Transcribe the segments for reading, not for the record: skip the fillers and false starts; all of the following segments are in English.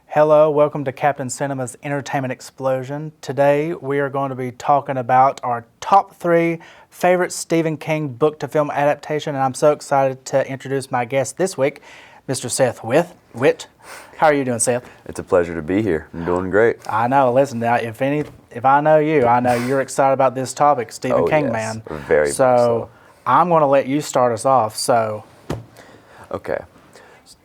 Hello, welcome to Captain Cinema's Entertainment Explosion. Today we are going to be talking about our top 3 favorite Stephen King book to film adaptation, and I'm so excited to introduce my guest this week, Mr. Seth Witt. How are you doing, Seth? It's a pleasure to be here. I'm doing great. I know. Listen, now if I know you, I know you're excited about this topic, Stephen King, yes, man. Very much so. I'm going to let you start us off. Okay.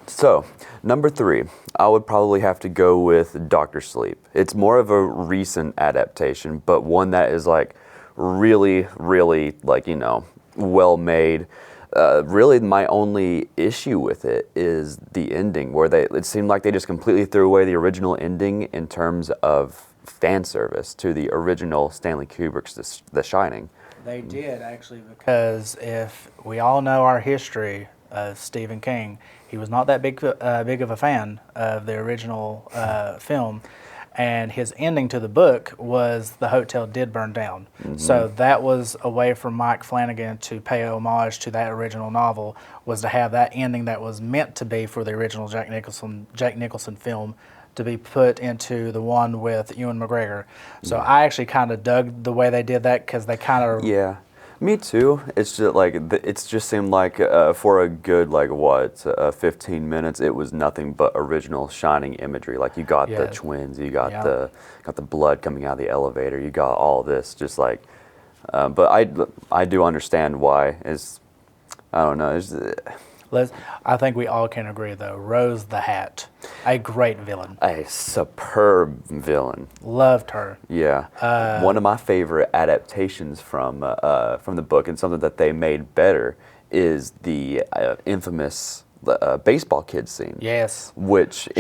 So, number 3, I would probably have to go with Dr. Sleep. It's more of a recent adaptation, but one that is like really, really well made. Really, my only issue with it is the ending, where it seemed like they just completely threw away the original ending in terms of fan service to the original Stanley Kubrick's The Shining. They did, actually, because if we all know our history of Stephen King, he was not that big of a fan of the original film, and his ending to the book was the hotel did burn down. Mm-hmm. So that was a way for Mike Flanagan to pay homage to that original novel, was to have that ending that was meant to be for the original Jack Nicholson film to be put into the one with Ewan McGregor. So yeah. I actually kind of dug the way they did that, because they kind of... Yeah. Me too. It's just it just seemed like for a good 15 minutes, it was nothing but original Shining imagery. Like, you got the twins, you got the blood coming out of the elevator, you got all this. Just but I do understand why. I don't know. I think we all can agree, though. Rose the Hat, a great villain. A superb villain. Loved her. Yeah. One of my favorite adaptations from the book, and something that they made better, is the infamous baseball kid scene. Yes. Which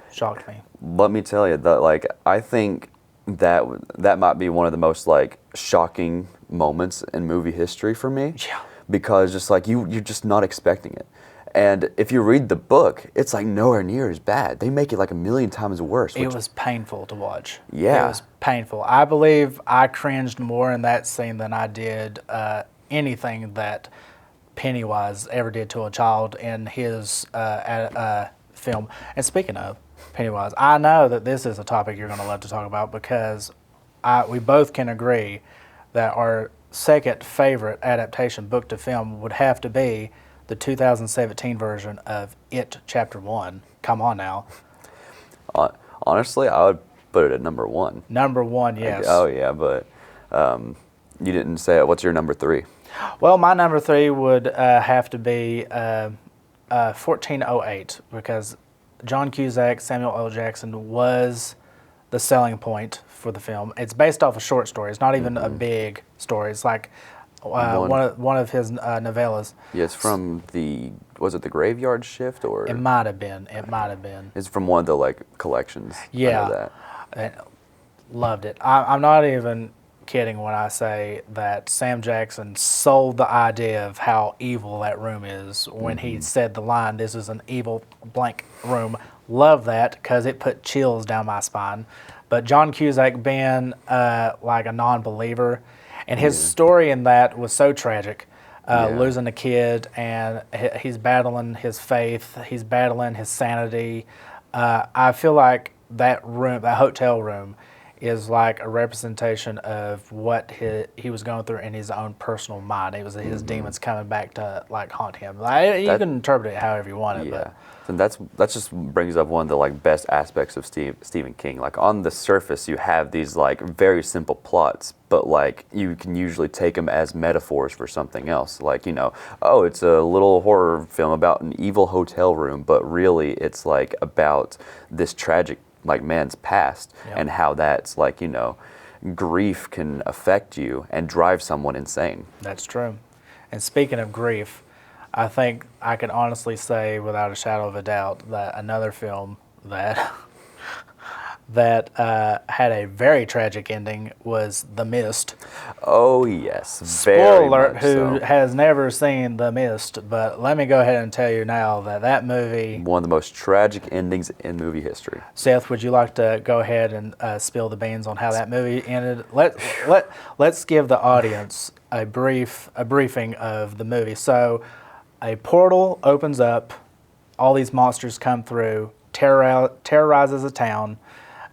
shocked me. Let me tell you that I think that might be one of the most shocking moments in movie history for me. Yeah. Because you're just not expecting it. And if you read the book, it's nowhere near as bad. They make it a million times worse. It was painful to watch. Yeah. It was painful. I believe I cringed more in that scene than I did anything that Pennywise ever did to a child in his film. And speaking of Pennywise, I know that this is a topic you're going to love to talk about, because we both can agree that our second favorite adaptation book to film would have to be the 2017 version of It Chapter 1. Come on now. Honestly, I would put it at number 1. Number 1, yes. Oh, yeah, but you didn't say it. What's your number 3? Well, my number 3 would have to be 1408, because John Cusack, Samuel L. Jackson was the selling point for the film. It's based off a short story. It's not even a big story. It's like one of his novellas. Yeah, it's from was it the Graveyard Shift, or? It might have been. It's from one of the collections. Yeah. I know that. Loved it. I'm not even kidding when I say that Sam Jackson sold the idea of how evil that room is when he said the line, "This is an evil blank room." Love that, because it put chills down my spine. But John Cusack being a non-believer, and his story in that was so tragic, losing a kid, and he's battling his faith, he's battling his sanity. I feel like that hotel room, is like a representation of what he was going through in his own personal mind. It was his demons coming back to haunt him. You can interpret it however you want it. Yeah. And that just brings up one of the best aspects of Stephen King. On the surface, you have these very simple plots, but you can usually take them as metaphors for something else. Oh, it's a little horror film about an evil hotel room, but really it's about this tragic man's past, and how that's grief can affect you and drive someone insane. That's true. And speaking of grief, I think I can honestly say without a shadow of a doubt that another film that had a very tragic ending was The Mist. Oh, yes. Spoiler alert, who has never seen The Mist, but let me go ahead and tell you now that movie... One of the most tragic endings in movie history. Seth, would you like to go ahead and spill the beans on how that movie ended? Let's give the audience a briefing of the movie. So, a portal opens up, all these monsters come through, terrorizes a town.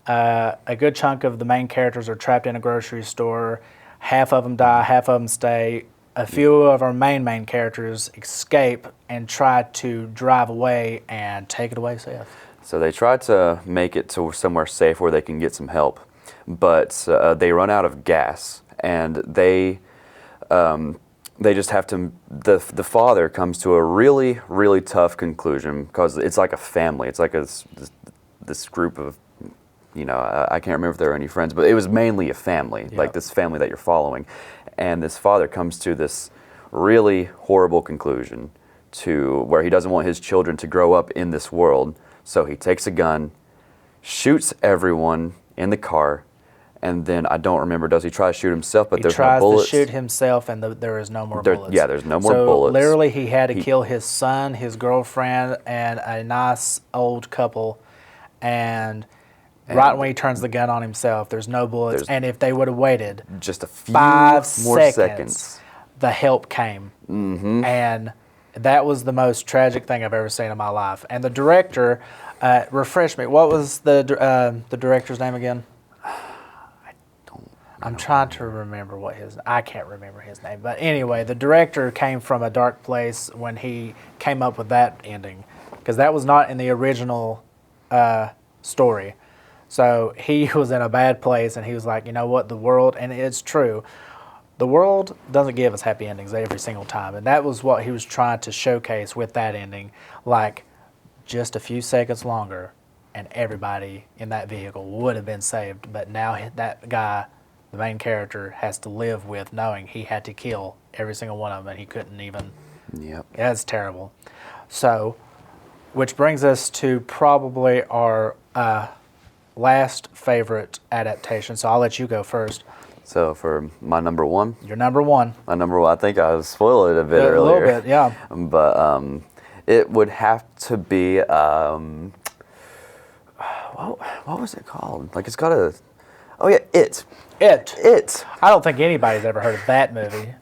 A good chunk of the main characters are trapped in a grocery store. Half of them die, half of them stay. A few of our main characters escape and try to drive away and take it away, Seth. So they try to make it to somewhere safe where they can get some help, but they run out of gas, and they just have to. The father comes to a really tough conclusion because it's like a family. It's like this group of, I can't remember if there were any friends, but it was mainly a family, like this family that you're following, and this father comes to this really horrible conclusion to where he doesn't want his children to grow up in this world. So he takes a gun, shoots everyone in the car, and then I don't remember, does he try to shoot himself, but there's no bullets? He tries to shoot himself, and there is no more bullets. Yeah, there's no more bullets. So literally he had to kill his son, his girlfriend, and a nice old couple, and right when he turns the gun on himself, there's no bullets, and if they would have waited just a few 5 more seconds, the help came. And that was the most tragic thing I've ever seen in my life. And the director, refresh me, what was the director's name again? I'm trying to remember I can't remember his name. But anyway, the director came from a dark place when he came up with that ending, because that was not in the original story. So he was in a bad place, and he was like, you know what, the world, and it's true, the world doesn't give us happy endings every single time. And that was what he was trying to showcase with that ending. Like, just a few seconds longer, and everybody in that vehicle would have been saved. But now that guy, the main character, has to live with knowing he had to kill every single one of them, and he couldn't even. Yep. That's terrible. So, which brings us to probably our last favorite adaptation. So I'll let you go first. So for my number one, Your number one. I think I spoiled it a bit earlier. A little bit, yeah. But it would have to be what was it called? Like, it's got a It. It. I don't think anybody's ever heard of that movie.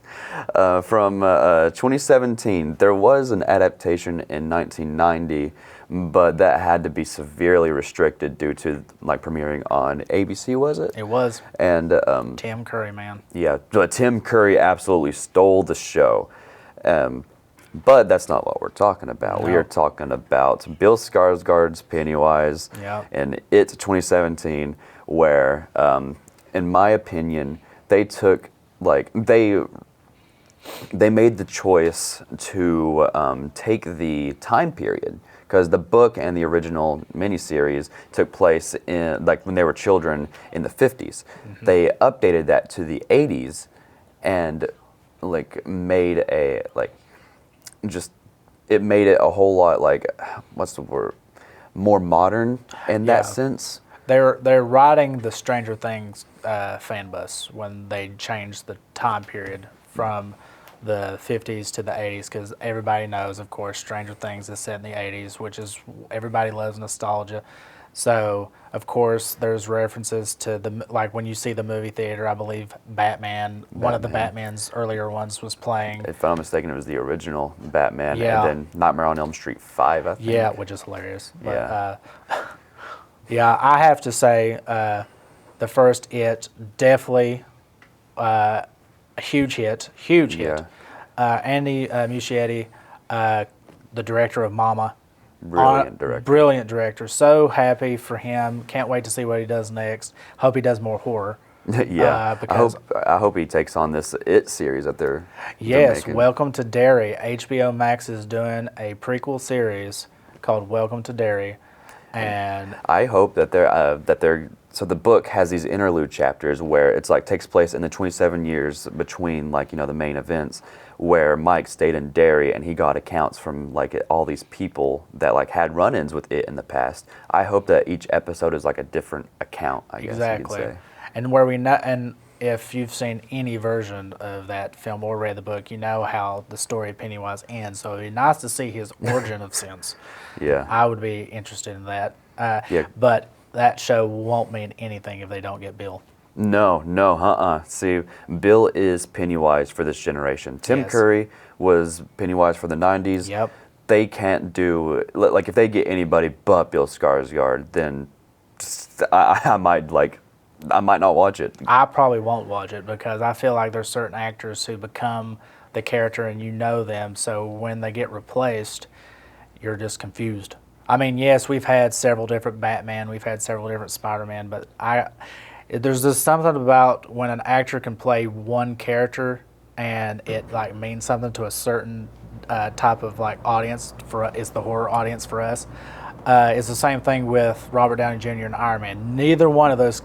From 2017. There was an adaptation in 1990, but that had to be severely restricted due to premiering on ABC, was it? It was. And Tim Curry, man. yeah, but Tim Curry absolutely stole the show. But that's not what we're talking about. No. We are talking about Bill Skarsgård's Pennywise in It 2017, where, in my opinion, they took they made the choice to take the time period, because the book and the original miniseries took place in when they were children in the 50s. They updated that to the 80s and made a it made it a whole lot what's the word, more modern in that sense. They're riding the Stranger Things fan bus when they changed the time period from the 50s to the 80s, because everybody knows, of course, Stranger Things is set in the 80s, which is, everybody loves nostalgia. So, of course, there's references to when you see the movie theater, I believe Batman, one of the Batman's earlier ones was playing. If I'm not mistaken, it was the original Batman, Yeah. and then Nightmare on Elm Street 5, I think. Yeah, which is hilarious. But, Yeah. yeah, I have to say, the first It, definitely a huge hit. Yeah. Andy Muschietti, the director of Mama. Brilliant director. So happy for him. Can't wait to see what he does next. Hope he does more horror. Yeah. I hope he takes on this It series that they're making. Welcome to Derry. HBO Max is doing a prequel series called Welcome to Derry. And I hope that they're so the book has these interlude chapters where it's takes place in the 27 years between the main events, where Mike stayed in Derry and he got accounts from all these people that had run-ins with It in the past. I hope that each episode is a different account, I guess you could say. And where we know, and if you've seen any version of that film or read the book, you know how the story of Pennywise ends. So it'd be nice to see his origin of sins. Yeah. I would be interested in that. Yeah. But that show won't mean anything if they don't get Bill. No. See, Bill is Pennywise for this generation. Tim Curry was Pennywise for the 90s. Yep. they can't do, like if they get anybody but Bill Skarsgård, then I might not watch it. I probably won't watch it because I feel like there's certain actors who become the character and you know them, so when they get replaced, you're just confused. I mean, yes, we've had several different Batman, we've had several different Spider-Man, but there's just something about when an actor can play one character and it like means something to a certain type of like audience. It's the horror audience for us. It's the same thing with Robert Downey Jr. and Iron Man. Neither one of those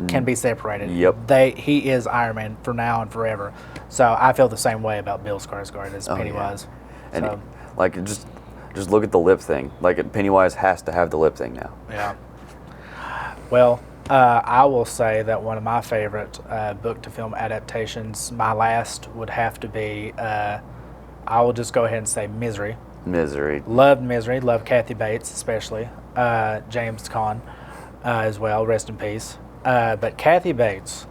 can be separated. Yep. He is Iron Man for now and forever. So I feel the same way about Bill Skarsgård as Pennywise. Yeah. And So, like just look at the lip thing. Like Pennywise has to have the lip thing now. yeah. Well, I will say that one of my favorite book to film adaptations, my last would have to be, I will just go ahead and say Misery. Misery. Loved Misery, loved Kathy Bates especially, James Caan as well, rest in peace. But Kathy Bates,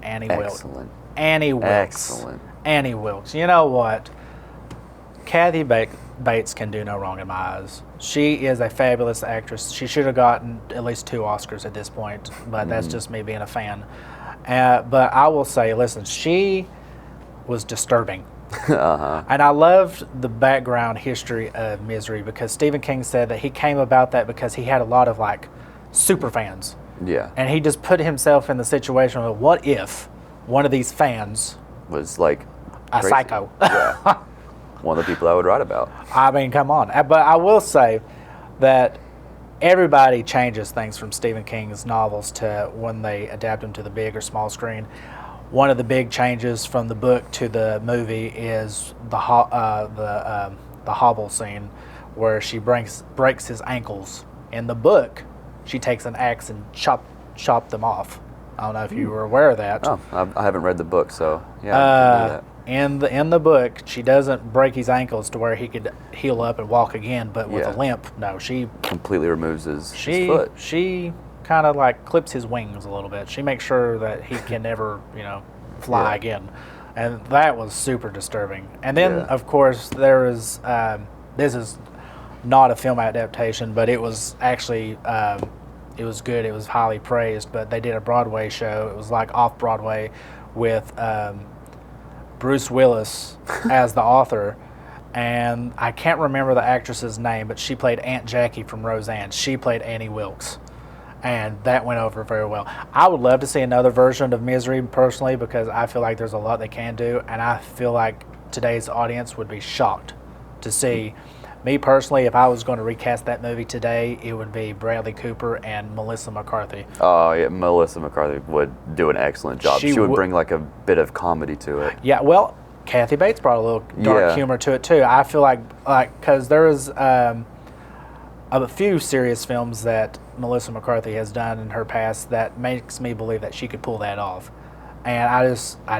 Annie Wilkes. Excellent. Annie Wilkes. Excellent. Annie Wilkes. You know what? Kathy Bates can do no wrong in my eyes. She is a fabulous actress. She should have gotten at least 2 Oscars at this point, but that's just me being a fan. But I will say, listen, she was disturbing. And I loved the background history of Misery because Stephen King said that he came about that because he had a lot of like super fans. Yeah. And he just put himself in the situation of what if one of these fans Was like a crazy. psycho. Yeah. One of the people I would write about. I mean, come on. But I will say that everybody changes things from Stephen King's novels to when they adapt them to the big or small screen. One of the big changes from the book to the movie is the hobble scene where she breaks his ankles. In the book, she takes an axe and chop them off. I don't know if you were aware of that. Oh, I haven't read the book, so yeah. I didn't know that. In the book, she doesn't break his ankles to where he could heal up and walk again, but with Yeah. a limp, no, she Completely removes his foot. She kind of like clips his wings a little bit. She makes sure that he can never, fly Yeah. again, and that was super disturbing. And then, Yeah. of course, there is this is not a film adaptation, but it was actually it was good. It was highly praised. But they did a Broadway show. It was like off Broadway with Bruce Willis as the author, and I can't remember the actress's name, but she played Aunt Jackie from Roseanne. She played Annie Wilkes, and that went over very well. I would love to see another version of Misery personally because I feel like there's a lot they can do, and I feel like today's audience would be shocked to see. Me personally, if I was going to recast that movie today, it would be Bradley Cooper and Melissa McCarthy. Oh yeah, Melissa McCarthy would do an excellent job. She She would would- bring like a bit of comedy to it. Yeah, well, Kathy Bates brought a little dark Yeah. humor to it too. I feel like because there is a few serious films that Melissa McCarthy has done in her past that makes me believe that she could pull that off, and I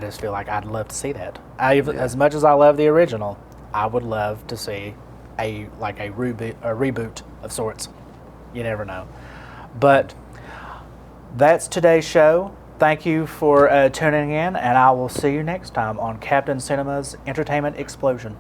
just feel like I'd love to see that. As much as I love the original, I would love to see a reboot of sorts. You never know, but that's today's show. Thank you for tuning in, and I will see you next time on Captain Cinema's Entertainment Explosion.